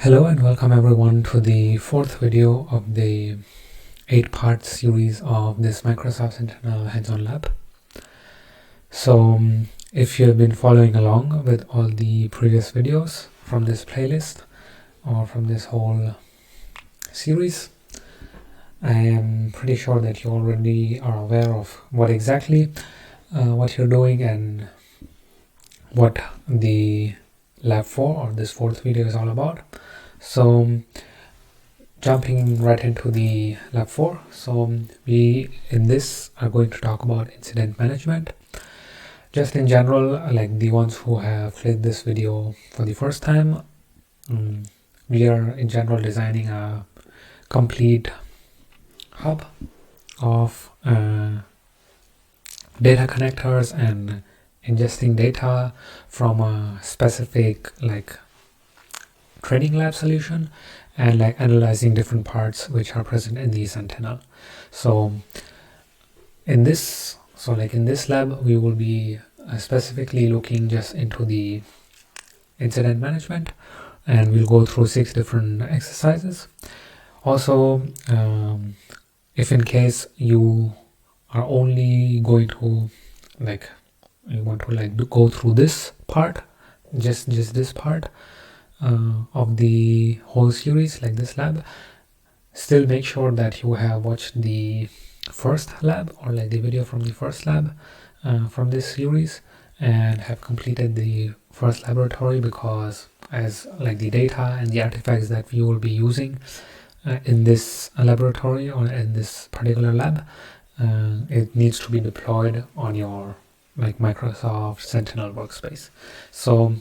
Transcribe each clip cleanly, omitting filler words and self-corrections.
Hello and welcome everyone to the fourth video of the 8-part series of this Microsoft Sentinel hands-on lab. So if you have been following along with all the previous videos from this playlist or from this whole series, I am pretty sure that you already are aware of what exactly what you're doing and what the lab 4 or this fourth video is all about. So jumping right into the lab 4, so we in this are going to talk about incident management. Just in general, like the ones who have played this video for the first time, we are in general designing a complete hub of data connectors and ingesting data from a specific like training lab solution and like analyzing different parts which are present in the Sentinel. So in this lab we will be specifically looking just into the incident management, and we'll go through 6 different exercises. Also, if in case you are only going to go through this part, just this part of the whole series, like this lab, still make sure that you have watched the first lab or like the video from the first lab from this series and have completed the first laboratory, because as like the data and the artifacts that we will be using in this laboratory or in this particular lab, it needs to be deployed on your like Microsoft Sentinel workspace. So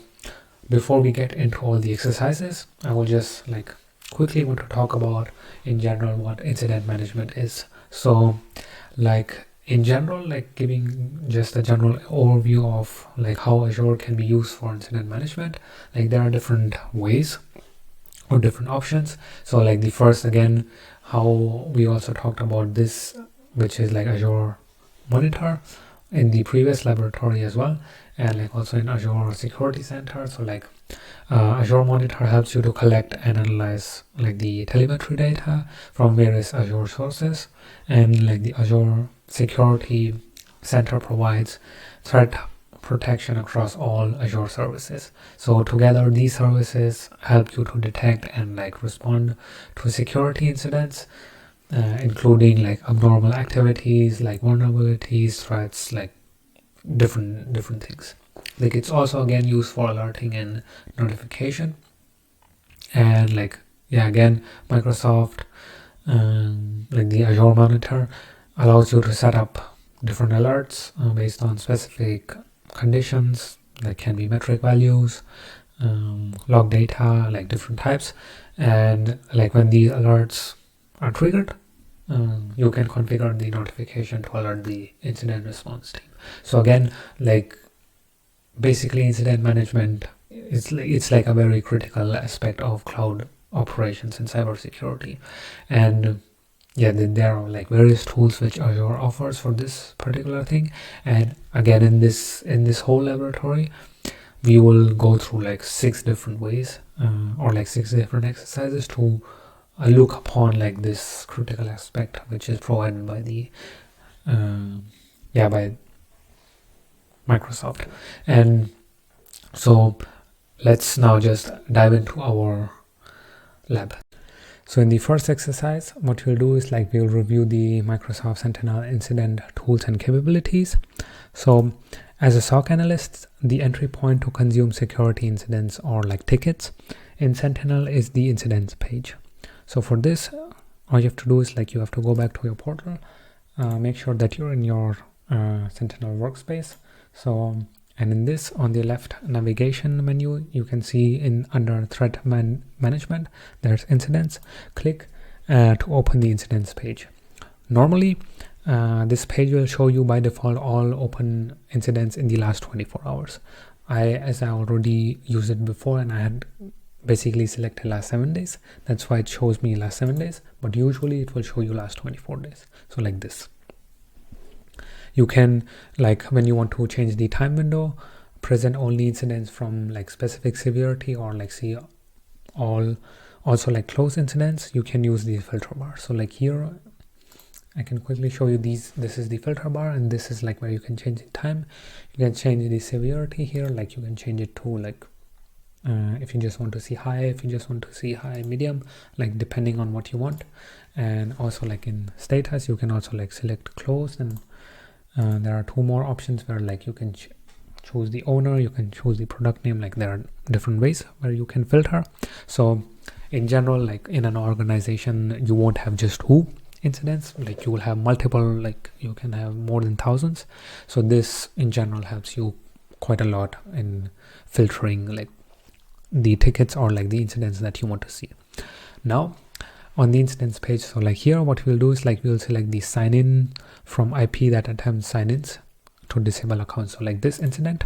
before we get into all the exercises, I will just like quickly want to talk about in general what incident management is. So like in general, like giving just a general overview of like how Azure can be used for incident management, like there are different ways or different options. So like the first, again, how we also talked about this, which is like Azure Monitor in the previous laboratory as well, and like also in Azure Security Center. So like Azure Monitor helps you to collect and analyze like the telemetry data from various Azure sources, and like the Azure Security Center provides threat protection across all Azure services. So together these services help you to detect and like respond to security incidents, including like abnormal activities, like vulnerabilities, threats, like different things. Like it's also again used for alerting and notification, and like again Microsoft like the Azure Monitor allows you to set up different alerts based on specific conditions, like can be metric values, log data, like different types, and like when these alerts are triggered, you can configure the notification to alert the incident response team. So again, like basically incident management it's like a very critical aspect of cloud operations and cybersecurity. And there are like various tools which Azure offers for this particular thing. And again, in this whole laboratory, we will go through like 6 different ways or like 6 different exercises to look upon like this critical aspect which is provided by the by Microsoft. And so let's now just dive into our lab. So in the first exercise, what we'll do is like we'll review the Microsoft Sentinel incident tools and capabilities. So as a SOC analyst, the entry point to consume security incidents or like tickets in Sentinel is the incidents page. So for this, all you have to do is like you have to go back to your portal, make sure that you're in your Sentinel workspace. So and in this, on the left navigation menu, you can see in under threat management, there's incidents. Click to open the incidents page. Normally, this page will show you by default all open incidents in the last 24 hours. As I already used it before, and I had basically selected last 7 days. That's why it shows me last 7 days, but usually it will show you last 24 days. So like this. You can, like when you want to change the time window, present only incidents from like specific severity or like see also like close incidents, you can use the filter bar. So like here I can quickly show you this is the filter bar, and this is like where you can change the time. You can change the severity here, like you can change it to like if you just want to see high, if you just want to see high, medium, like depending on what you want. And also like in status you can also like select close, and there are two more options where like you can choose the owner, you can choose the product name. Like there are different ways where you can filter. So in general, like in an organization you won't have just two incidents, like you will have multiple, like you can have more than thousands. So this in general helps you quite a lot in filtering like the tickets or like the incidents that you want to see. Now on the incidents page, so like here what we'll do is like we'll select the sign in from IP that attempts sign-ins to disable accounts, so like this incident.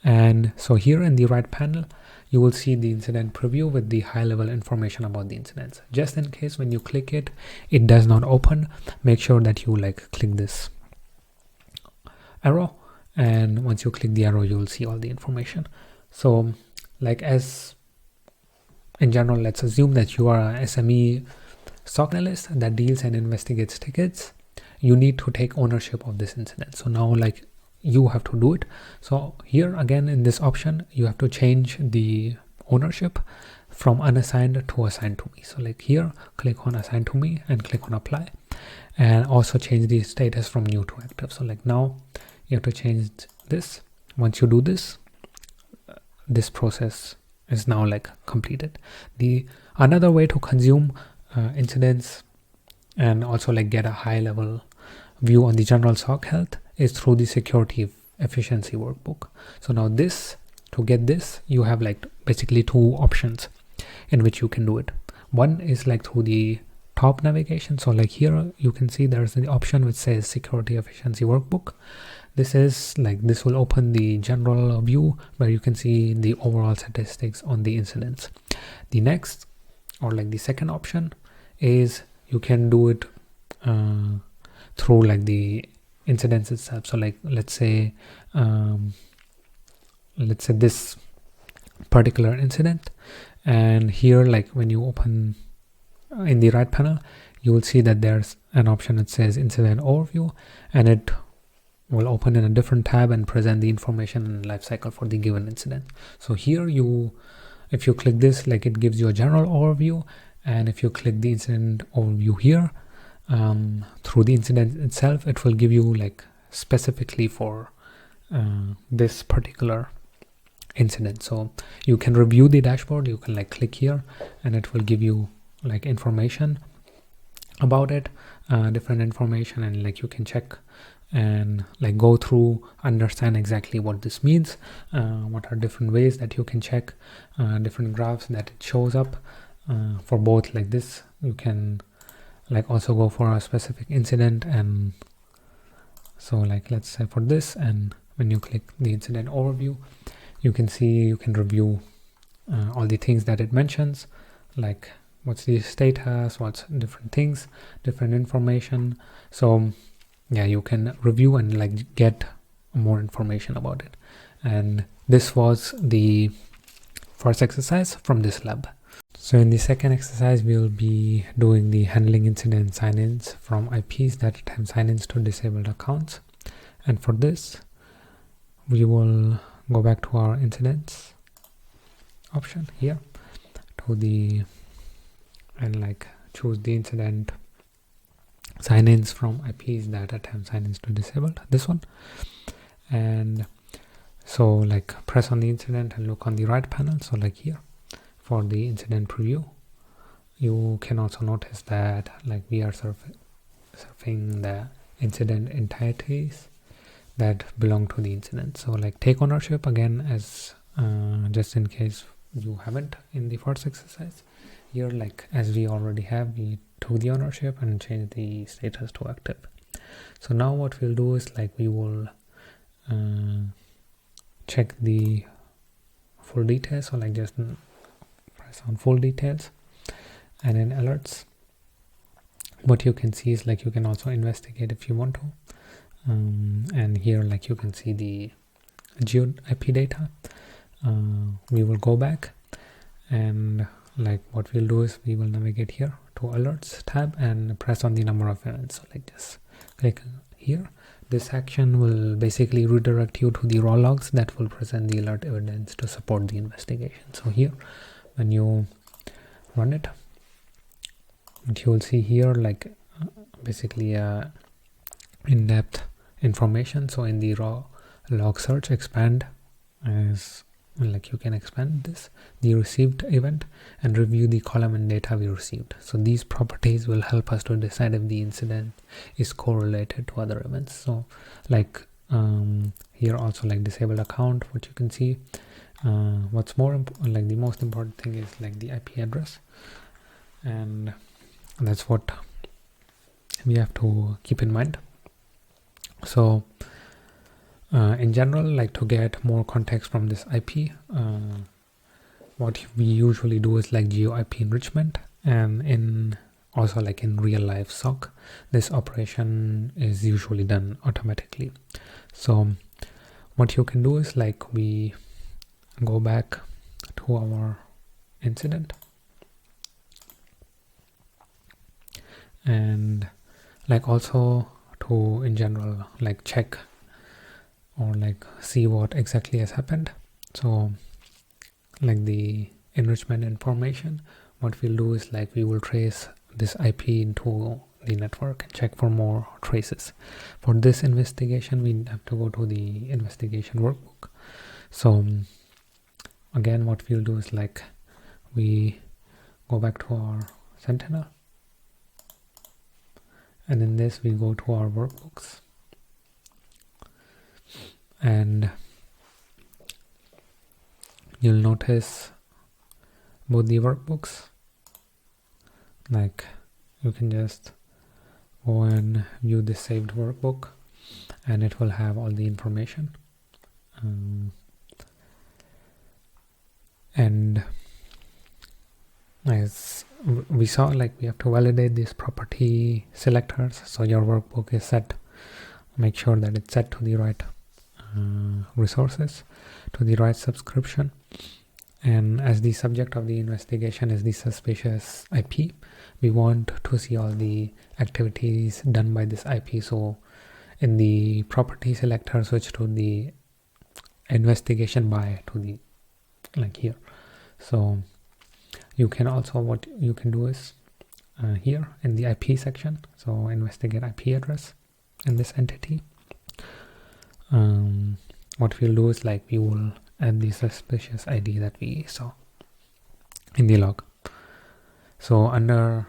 And so here in the right panel you will see the incident preview with the high level information about the incidents. Just in case when you click it, it does not open, make sure that you like click this arrow, and once you click the arrow you will see all the information. So like as in general, let's assume that you are a SME SOC analyst that deals and investigates tickets. You need to take ownership of this incident. So now like you have to do it. So here again in this option you have to change the ownership from unassigned to assigned to me. So like here click on assign to me and click on apply, and also change the status from new to active. So like now you have to change this. Once you do this, this process is now like completed. The another way to consume incidents and also like get a high level view on the general SOC health is through the security efficiency workbook. So now this, to get this, you have like basically two options in which you can do it. One is like through the top navigation. So like here you can see there's the option which says security efficiency workbook. This is like, this will open the general view where you can see the overall statistics on the incidents. The next, or like the second option, is you can do it through like the incidents itself. So like let's say this particular incident, and here like when you open in the right panel you will see that there's an option that says incident overview, and it will open in a different tab and present the information and lifecycle for the given incident. So here if you click this, like it gives you a general overview, and if you click the incident overview here, through the incident itself, it will give you like specifically for this particular incident. So you can review the dashboard, you can like click here and it will give you like information about it, different information, and like you can check and like go through, understand exactly what this means, what are different ways that you can check, different graphs that it shows up for both. Like this you can like also go for a specific incident, and so like let's say for this, and when you click the incident overview you can see, you can review all the things that it mentions, like what's the status, what's different things, different information. So yeah, you can review and like get more information about it. And this was the first exercise from this lab. So in the second exercise we will be doing the handling incident sign-ins from IPs that attempt sign-ins to disabled accounts. And for this we will go back to our incidents option here to the, and like choose the incident sign-ins from IPs that attempt sign-ins to disabled, this one. And so like press on the incident and look on the right panel. So like here for the incident preview you can also notice that like we are surfing the incident entities that belong to the incident. So like take ownership again, as just in case you haven't in the first exercise. Here like as we already have, we took the ownership and change the status to active. So now what we'll do is like we will check the full details. So like just press on full details, and in alerts what you can see is like you can also investigate if you want to, and here like you can see the geo IP data. We will go back and like what we'll do is we will navigate here to alerts tab and press on the number of events. So like just click here. This action will basically redirect you to the raw logs that will present the alert evidence to support the investigation. So here, when you run it, what you will see here, like basically in-depth information. So in the raw log search, expand as like you can expand this, the received event, and review the column and data we received. So these properties will help us to decide if the incident is correlated to other events. So like here also, like disabled account, what you can see, what's more like the most important thing is like the IP address, and that's what we have to keep in mind. So in general, like to get more context from this IP, what we usually do is like geo IP enrichment, and in also like in real life SOC, this operation is usually done automatically. So what you can do is like we go back to our incident and like also to in general like check or like see what exactly has happened. So like the enrichment information, what we'll do is like we will trace this IP into the network and check for more traces. For this investigation, we have to go to the investigation workbook. So again, what we'll do is like we go back to our Sentinel, and in this we go to our workbooks, and you'll notice both the workbooks, like you can just go and view the saved workbook and it will have all the information, and as we saw, like we have to validate these property selectors. So your workbook is set, make sure that it's set to the right resources, to the right subscription, and as the subject of the investigation is the suspicious IP, we want to see all the activities done by this IP. So in the property selector, switch to the investigation by to the like here. So you can also, what you can do is here in the IP section, so investigate IP address in this entity. What we'll do is like we will add the suspicious ID that we saw in the log. So under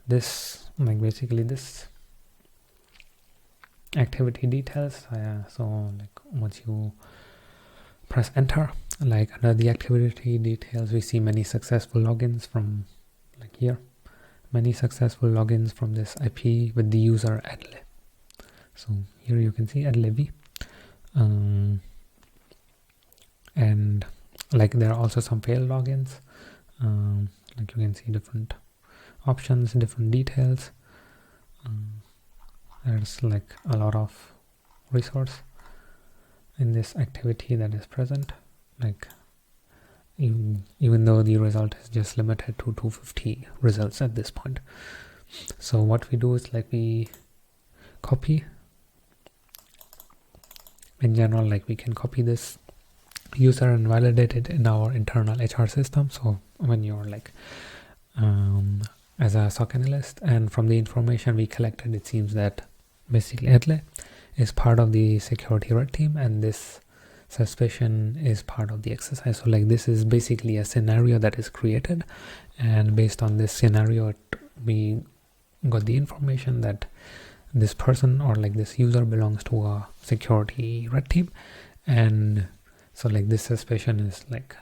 this, like basically this activity details, so like once you press enter, like under the activity details, we see many successful logins from like here, many successful logins from this IP with the user Adle. So here you can see Adle, and like there are also some failed logins, like you can see different options, different details. There's like a lot of resource in this activity that is present, like even though the result is just limited to 250 results at this point. So what we do is like we copy, in general, like we can copy this user and validate it in our internal HR system. So when you're like as a SOC analyst, and from the information we collected, it seems that basically Adle is part of the security red team and this suspicion is part of the exercise. So like this is basically a scenario that is created, and based on this scenario we got the information that this person or like this user belongs to a security red team. And so like this suspicion is like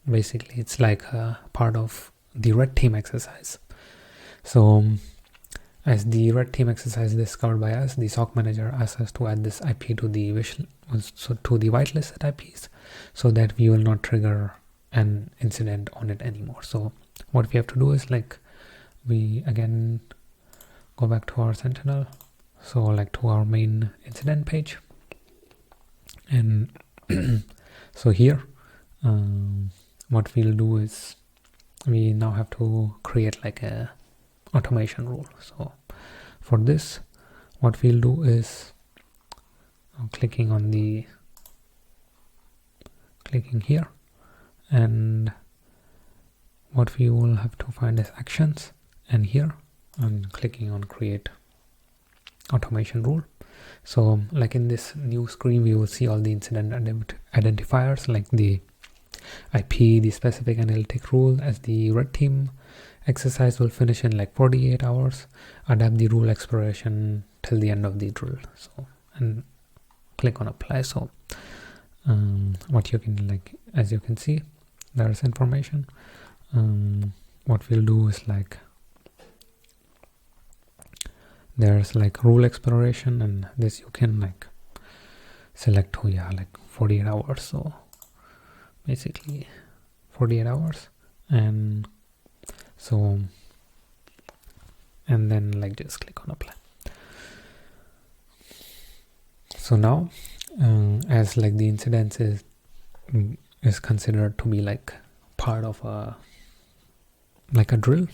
basically it's like a part of the red team exercise. So as the red team exercise is discovered by us, the SOC manager asks us to add this IP to the whitelisted IPs so that we will not trigger an incident on it anymore. So what we have to do is like we again go back to our Sentinel, so like to our main incident page, and so here what we'll do is we now have to create like a automation rule. So for this, what we'll do is clicking here, and what we will have to find is actions, and here I'm clicking on create automation rule. So like in this new screen, we will see all the incident identifiers like the IP, the specific analytic rule. As the red team exercise will finish in like 48 hours, adapt the rule expiration till the end of the drill. So, and click on apply. So what you can, like, as you can see, there's information. What we'll do is like there's like rule expiration, and this you can like select to like 48 hours. So basically 48 hours, and so, and then like just click on apply. So now as like the incident is considered to be like part of a drill,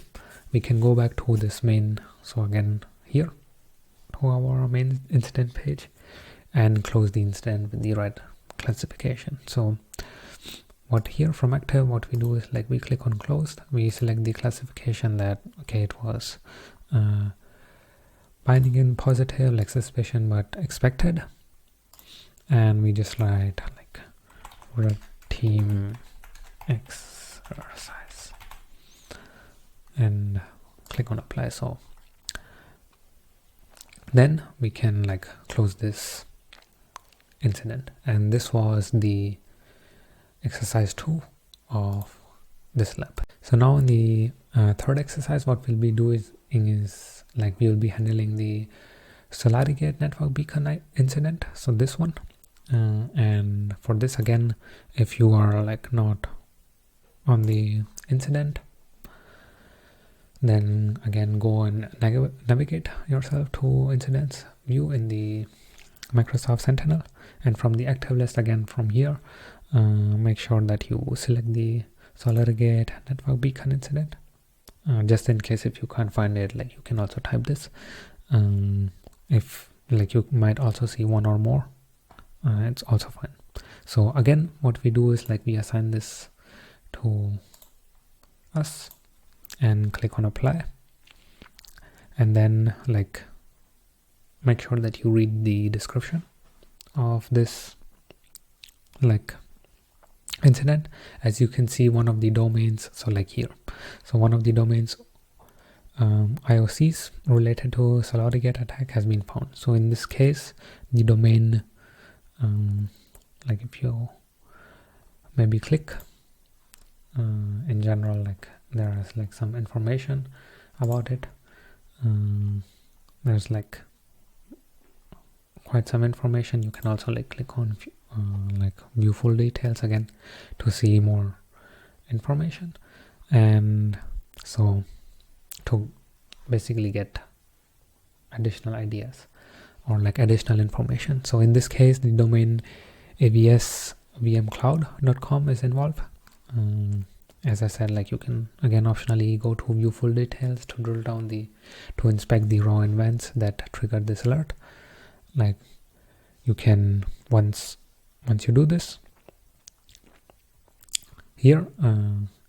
we can go back to this main. So again, here to our main incident page, and close the incident with the right classification. So what here from active, what we do is like we click on closed, we select the classification that okay, it was binding in positive, like suspicion but expected, and we just write like red team exercise and click on apply. So then we can like close this incident, and this was the exercise 2 of this lab. So now in the third exercise, what we'll be doing is like we will be handling the SolarGate network beacon incident. So this one, and for this again, if you are like not on the incident, then again go and navigate yourself to incidents view in the Microsoft Sentinel, and from the active list, again from here, make sure that you select the SolarGate network beacon incident. Just in case if you can't find it, like you can also type this. If like you might also see one or more, it's also fine. So again, what we do is like we assign this to us and click on apply, and then like make sure that you read the description of this like incident. As you can see, one of the domains, so like here, so one of the domains IOCs related to SolarGate attack has been found. So in this case, the domain like if you maybe click in general, like there is like some information about it. There's like quite some information. You can also like click on like view full details again to see more information, and so to basically get additional ideas or like additional information. So in this case, the domain avsvmcloud.com is involved. As I said, like you can again optionally go to view full details to drill down to inspect the raw events that triggered this alert. Like you can once you do this here,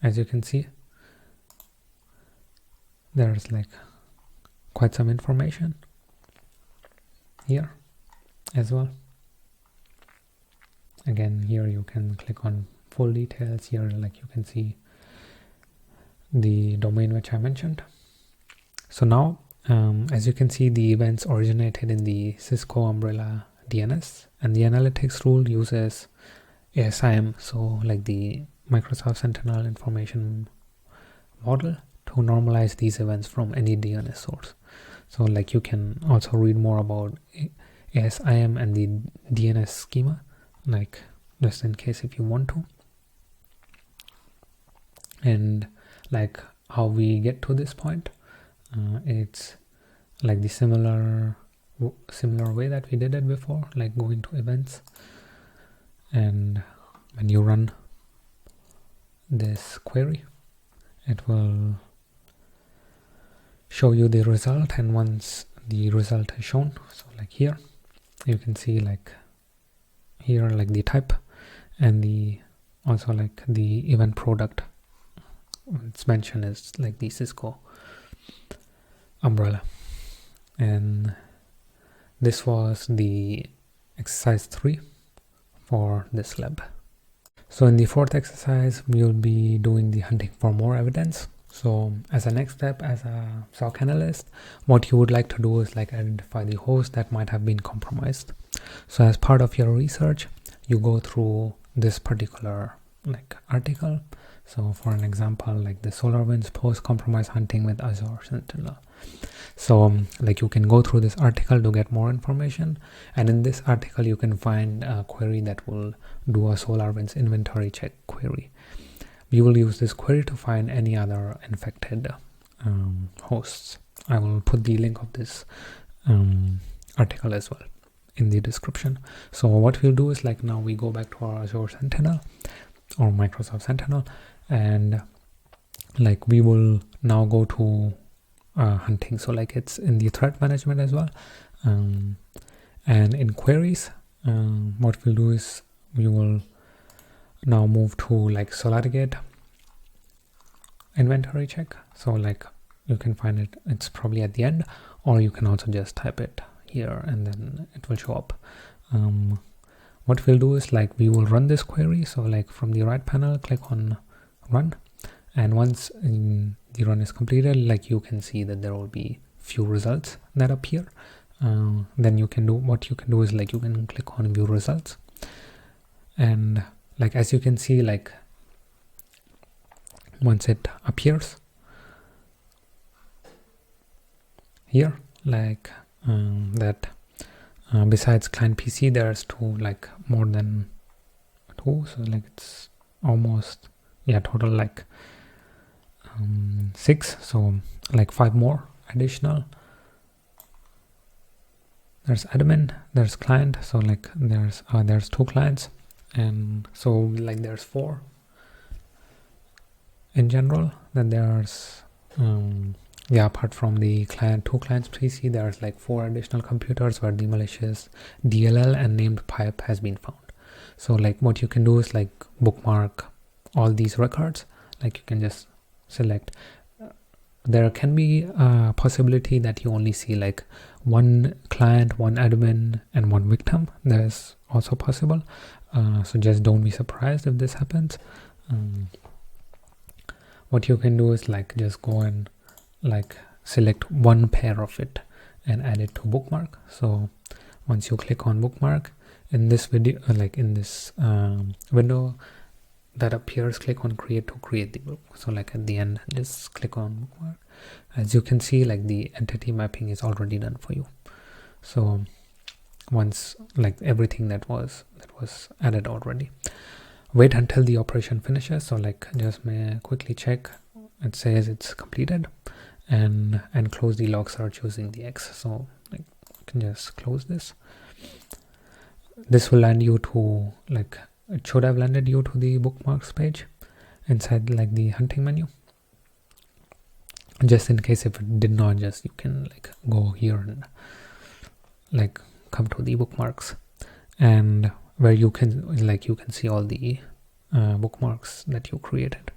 as you can see, there's like quite some information here as well. Again, here you can click on full details. Here like you can see the domain which I mentioned. So now as you can see, the events originated in the Cisco umbrella DNS, and the analytics rule uses ASIM, so like the Microsoft Sentinel information model, to normalize these events from any DNS source. So like you can also read more about ASIM and the DNS schema, like just in case if you want to, and like how we get to this point. It's like the similar way that we did it before, like going to events, and when you run this query it will show you the result. And once the result is shown, so like here you can see like here like the type and the also like the event product. It's mentioned as like the Cisco umbrella. And this was the exercise 3 for this lab. So in the fourth exercise, we'll be doing the hunting for more evidence. So as a next step, as a SOC analyst, what you would like to do is like identify the host that might have been compromised. So as part of your research, you go through this particular like article. So for an example, like the SolarWinds post compromise hunting with Azure Sentinel. So like you can go through this article to get more information, and in this article you can find a query that will do a SolarWinds inventory check query. We will use this query to find any other infected hosts. I will put the link of this article as well in the description. So what we'll do is like now we go back to our Azure Sentinel or Microsoft Sentinel, and like we will now go to hunting. So like it's in the threat management as well, and in queries what we'll do is we will now move to like SolarGate inventory check. So like you can find it, it's probably at the end, or you can also just type it here and then it will show up. What we'll do is like we will run this query. So like from the right panel, click on run, and once the run is completed, like you can see that there will be few results that appear. Then you can do what you can do is like you can click on view results, and like as you can see, like once it appears here, like that besides client PC there's like more than 2, so like it's almost total like 6, so like 5 more additional. There's admin, there's client, so like there's 2 clients, and so like there's 4 in general. Then there's apart from the 2 clients PC, there's like 4 additional computers where the malicious DLL and named pipe has been found. So like what you can do is like bookmark all these records. Like you can just select. There can be a possibility that you only see like 1 client, 1 admin, and 1 victim. There's also possible. So just don't be surprised if this happens. What you can do is like just go and like select 1 pair of it and add it to bookmark. So once you click on bookmark in this video, like in this window that appears, click on create to create the book. So like at the end, just click on bookmark. As you can see, like the entity mapping is already done for you. So once like everything that was added already, wait until the operation finishes. So like just may quickly check, it says it's completed, and close the log search using the X. So like you can just close this. This will land you to like, it should have landed you to the bookmarks page inside like the hunting menu. Just in case if it did not, just you can like go here and like come to the bookmarks, and where you can see all the bookmarks that you created.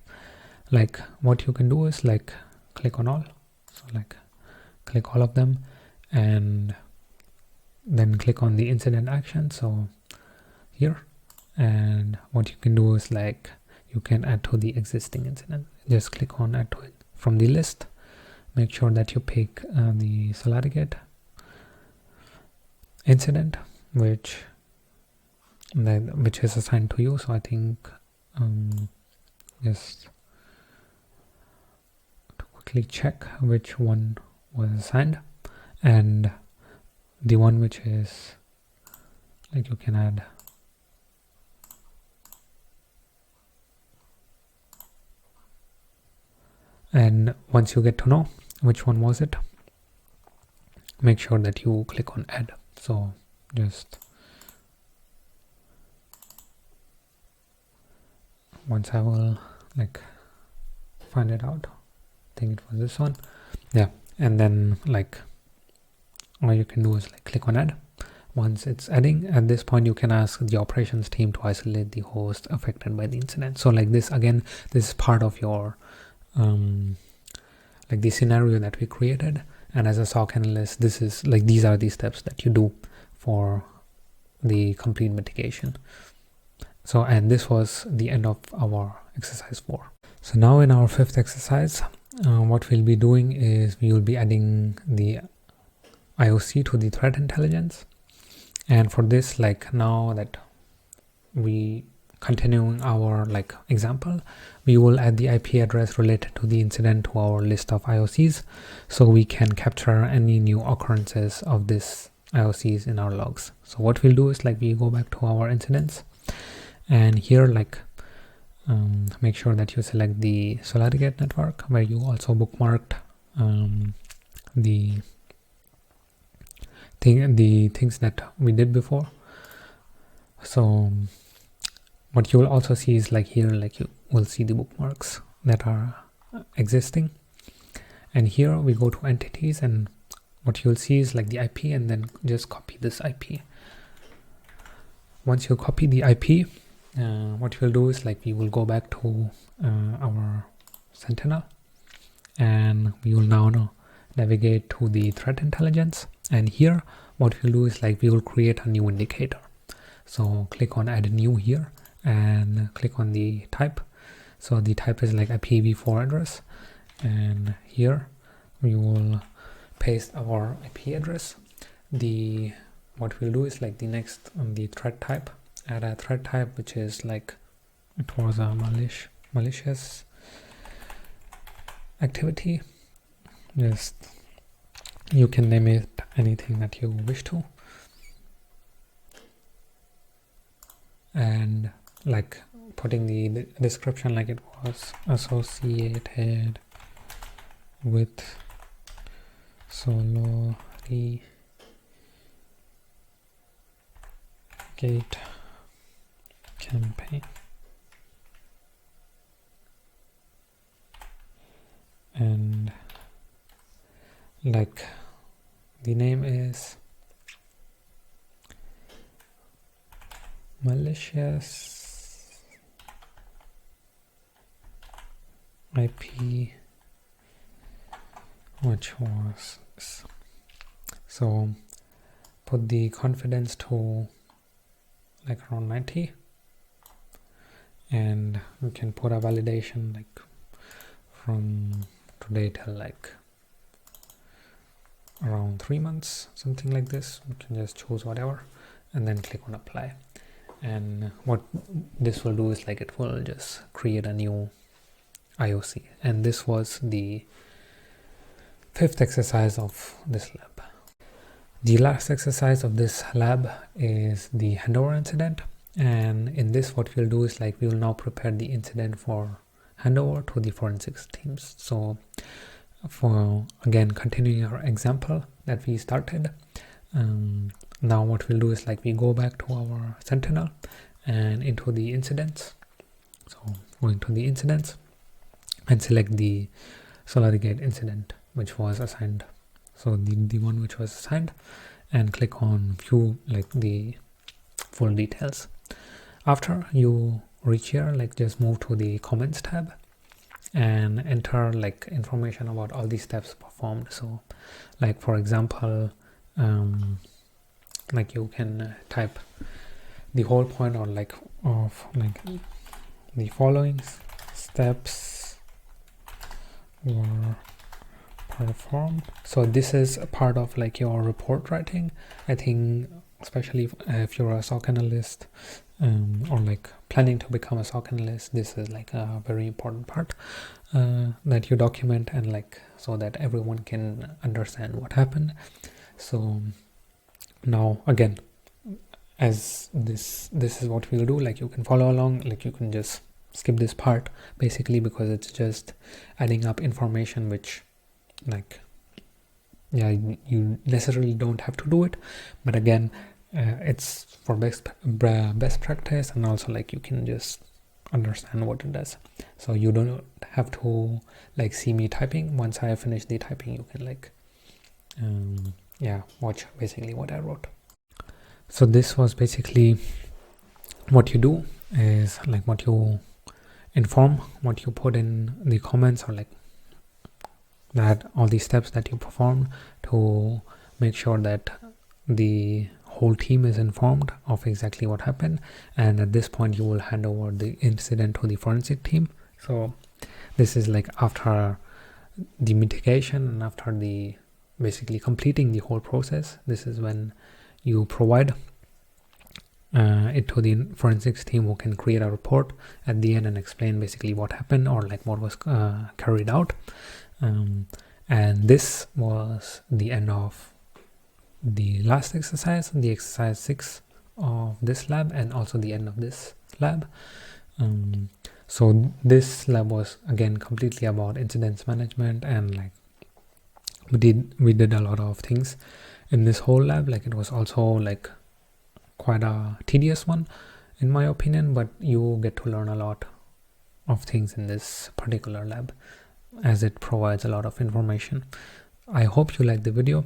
Like what you can do is like click on all, so like click all of them, and then click on the incident action, so here. And what you can do is like you can add to the existing incident. Just click on add to it from the list. Make sure that you pick the SolarGate incident which is assigned to you. So I think just to quickly check which one was assigned, and the one which is like you can add and once you get to know which one was it, make sure that you click on add. So just once I will like find it out. I think it was this one. Yeah, and then like all you can do is like click on add. Once it's adding, at this point you can ask the operations team to isolate the host affected by the incident. So like this, again, this is part of your like the scenario that we created, and as a SOC analyst, this is like, these are the steps that you do for the complete mitigation. So, and this was the end of our exercise 4. So now in our 5th exercise, what we'll be doing is we will be adding the IOC to the threat intelligence. And for this, like now that we continuing our like example, we will add the IP address related to the incident to our list of IOCs, so we can capture any new occurrences of this IOCs in our logs. So what we'll do is like we go back to our incidents, and here like make sure that you select the SolarGate network, where you also bookmarked the things that we did before. So what you will also see is like here, like you will see the bookmarks that are existing, and here we go to entities, and what you'll see is like the IP, and then just copy this IP. Once you copy the IP, what we'll do is like we will go back to our Sentinel, and we will now navigate to the threat intelligence, and here what we'll do is like we will create a new indicator. So click on add new here and click on the type. So the type is like IPv4 address, and here we will paste our IP address. What we'll do is like the next the threat type, add a threat type which is like, it was a malicious activity. Just you can name it anything that you wish to, and like putting the description like it was associated with SolarGate campaign, and like the name is malicious IP, which was this. So put the confidence to like around 90, and you can put a validation like from today till like around 3 months, something like this. You can just choose whatever and then click on apply, and what this will do is like it will just create a new IOC. And this was the 5th exercise of this lab. The last exercise of this lab is the handover incident, and in this what we'll do is like we will now prepare the incident for handover to the forensics teams. So for again continuing our example that we started, now what we'll do is like we go back to our Sentinel and into the incidents. So going to the incidents and select the SolarGate incident which was assigned, so the one which was assigned, and click on view like the full details. After you reach here, like just move to the comments tab and enter like information about all these steps performed. So like for example, like you can type the whole point or like of like the following steps were performed. So this is a part of like your report writing. I think especially if you're a SOC analyst or like planning to become a SOC analyst, this is like a very important part that you document, and like so that everyone can understand what happened. So now again, as this is what we'll do, like you can follow along, like you can just skip this part basically because it's just adding up information which like you necessarily don't have to do it, but again it's for best practice, and also like you can just understand what it does. So you don't have to like see me typing. Once I finish the typing, you can like watch basically what I wrote. So this was basically what you do, is like what you inform, what you put in the comments, or like that all the steps that you perform to make sure that the whole team is informed of exactly what happened. And at this point you will hand over the incident to the forensic team. So this is like after the mitigation and after the basically completing the whole process. This is when you provide it to the forensics team, who can create a report at the end and explain basically what happened, or like what was carried out. And this was the end of the last exercise, the exercise 6 of this lab, and also the end of this lab. So this lab was again completely about incidents management, and like we did a lot of things in this whole lab. Like it was also like quite a tedious one in my opinion, but you get to learn a lot of things in this particular lab, as it provides a lot of information. I hope you liked the video.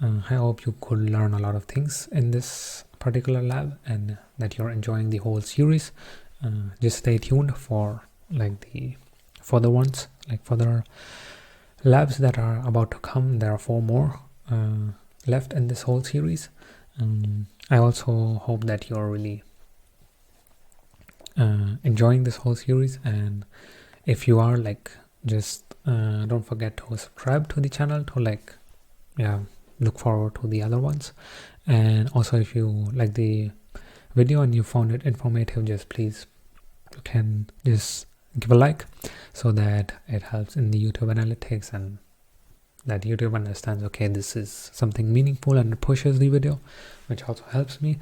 I hope you could learn a lot of things in this particular lab, and that you're enjoying the whole series. Just stay tuned for like the further ones, like further labs that are about to come. There are 4 more left in this whole series. I also hope that you're really enjoying this whole series, and if you are, like, just don't forget to subscribe to the channel to like look forward to the other ones. And also, if you like the video and you found it informative, just please, you can just give a like, so that it helps in the YouTube analytics, and that YouTube understands, okay, this is something meaningful, and it pushes the video, which also helps me.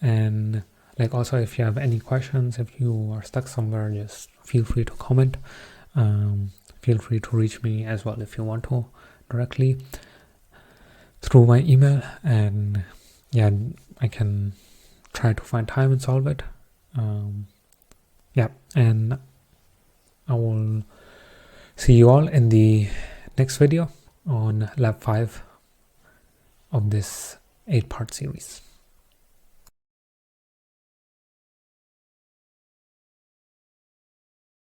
And like, also, if you have any questions, if you are stuck somewhere, just feel free to comment. Feel free to reach me as well if you want to, directly through my email, and I can try to find time and solve it. And I will see you all in the next video on lab 5 of this 8-part series.